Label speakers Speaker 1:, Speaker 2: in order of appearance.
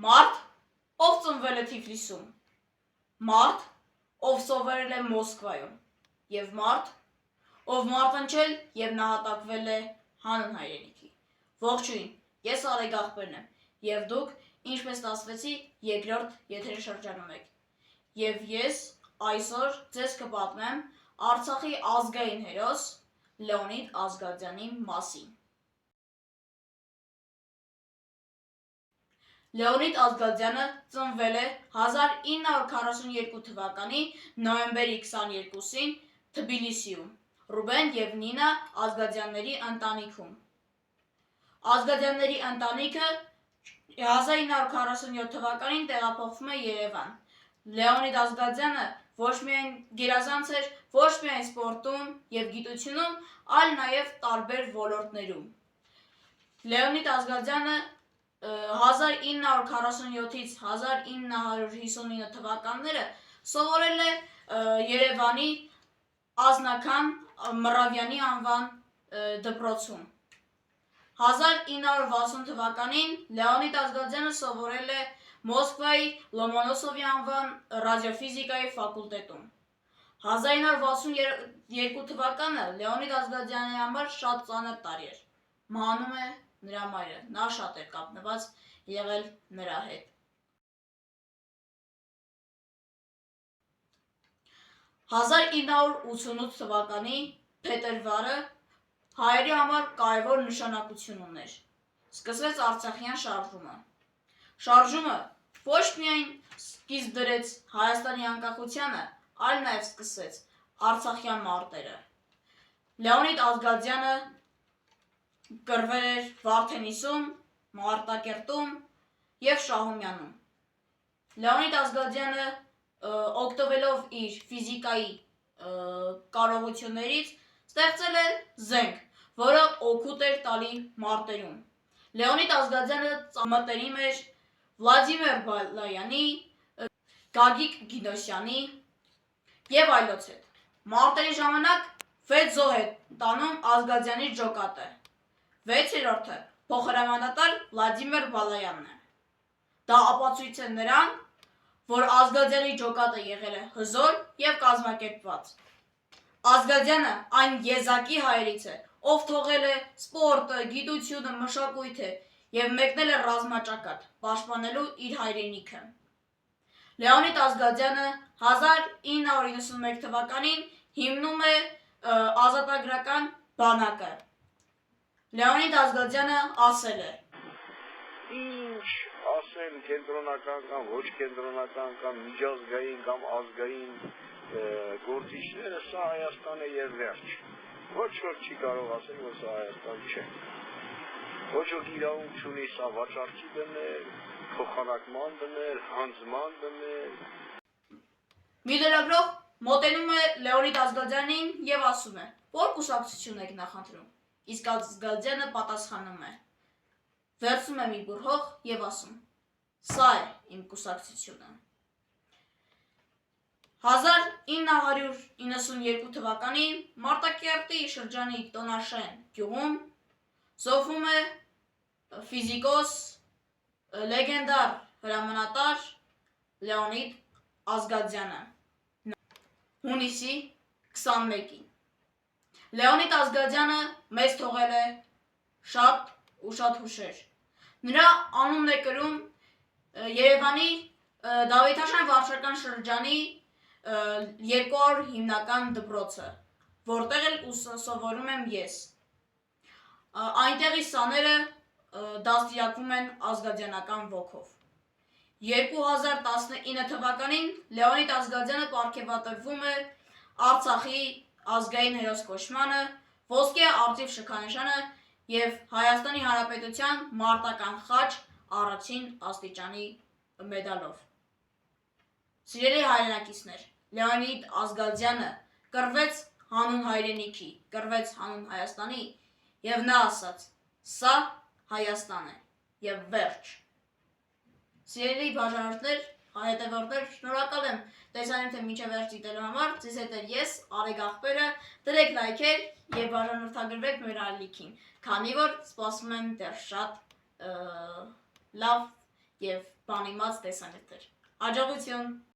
Speaker 1: Մարդ, ով ծնվել է Թիֆլիսում, մարդ, ով սովորել է Մոսկվայում, և մարդ, ով մարտնչել և նահատակվել է հանուն հայրենիքի։ Ողջույն, ես Արեգ Աղբերն եմ, և դուք, ինչպես ասվեցի, երկրորդ եթերի շրջանում եք։ Եվ ես այսօր ձեզ կպատմեմ Արցախի ազգային հերոս Լեոնիդ Ազգազյանի մասին։ Լեոնիդ Ազգազյանը ծնվել է 1942 թվականի նոյեմբերի 22-ին Թբիլիսիում, Ռուբեն և Նինա Ազգազյանների ընտանիքում։ Ազգազյանների ընտանիքը 1947 թվականին տեղափոխվում է Երևան։ Լեոնիդ Ազգազյանը ոչ միայն գերազանց էր ոչ միայն սպորտում և գիտությունում, այլ նաև տարբեր ոլորտներում։ Լեոնիդ Ազգազյանը 1947-ից 1959 թվականները սովորել է Երևանի Ազնական Մռավյանի անվան դպրոցում։ 1960 թվականին Լեոնիդ Ազգազյանը սովորել է Մոսկվայի Լոմոնոսովի անվան ռադիոֆիզիկայի ֆակուլտետում։ 1962 թվականը Լեոնիդ Ազգազյանի համար շատ ծանր տարի էր։ Մահանում է նրա մայրը, նա շատ էր կապնված եղել նրա հետ։ 1988 թվականի փետրվարը հայերի համար կարևոր նշանակություն ուներ։ Սկսվեց Արցախյան շարժումը։ Շարժումը ոչ միայն սկիզբ դրեց Հայաստանի անկախությանը, այլ նաև սկսեց Արցախյան մարտերը։ Լեոնիդ Ազգազյանը կռվել էր Վարդենիսում, Մարտակերտում և Շահումյանում։ Լեոնիդ Ազգազյանը օգտվելով իր ֆիզիկայի կարողություններից ստեղծել է զենք, որը օգուտ էր տալի մարտերում։ Լեոնիդ Ազգազյանը մտերիմ էր Վլադիմիր Բալայանի, Գագիկ Գինոսյանի և այլոց հետ։ Մարտերի ժամանակ 6 զոհ է տանում Ազգազյանի ջոկատը, 6-րդը փոխհրամանատար Վլադիմիր Բալայանն է։ Դա ապացույց է նրան, որ Ազգազյանի ջոկատը եղել է հզոր և կազմակերպված։ Ազգազյանը այն եզակի հայերից է, ով թողել է սպորտը, գիտությունը, մշակույթը և մեկնել է ռազմաճակատ՝ պաշտպանելու իր հայրենիքը։ Լեոնիդ Ազգազյանը 1991 թվականին հիմնում է ազատագրական բանակը։ Լեոնիդ Ազգազյանը ասել է.
Speaker 2: Ինչ ասեն կենտրոնական կամ ոչ կենտրոնական կամ միջազգային կամ ազգային գործիչները, սա Հայաստան է և վերջ։ Ոչ ոք չի կարող ասել, որ սա Հայաստան չէ։ Ոչ ոք իրավունք չունի սա վաճառքի դնել, փոխանակման դնել, հանձնման դնել։
Speaker 1: Մի լրագրող մոտենում է Լեոնիդ Ազգազյանին և ասում է. «Որ կուսակցություն եք նախընտրում»։ Իսկ Ազգազյանը պատասխանում է. վերցնում է մի բուռ հող և ասում. «Սա է իմ կուսակցությունը»։ 1992 թվականի Մարտակերտի շրջանի Տոնաշեն գյուղում զոհվում է ֆիզիկոս, լեգենդար հրամանատար Լեոնիդ Ազգազյանը հունիսի 21-ին։ Լեոնիդ Ազգազյանը մեզ թողել է շատ ու շատ հուշեր։ Նրա անունն է կրում Երևանի Դավիթաշեն վարչական շրջանի 200 հիմնական դպրոցը, որտեղ էլ սովորում եմ ես։ Այնտեղի սաները դաստիարակվում են ազգազյանական ոգով։ 2019 թվականին Լեոնիդ Ազգազյանը պարգևատրվում է Արցախի ազգային հերոս կոչմանը, ոսկե արծիվ շքանշանը և Հայաստանի Հանրապետության մարտական խաչ առաջին աստիճանի մեդալով։ Սիրելի հայրենակիցներ, Լեոնիդ Ազգազյանը կռվեց հանուն հայրենիքի, կռվեց հանուն Հայաստանի և նա ասաց. «Սա Հայաստան է և վերջ»։ Սիրելի բաժանորդներ, հետևորդներ, շնորհակալ եմ տեսանյութը մինչև վերջ դիտելու համար։ Ձեզ հետ եմ ես, Արեգ Աղբերը, դրեք լայքեր և բաժանորդագրվեք մեր ալիքին, քանի որ սպասում են դեռ շատ լավ եւ բանիմաց տեսանյութեր։ Աջակցություն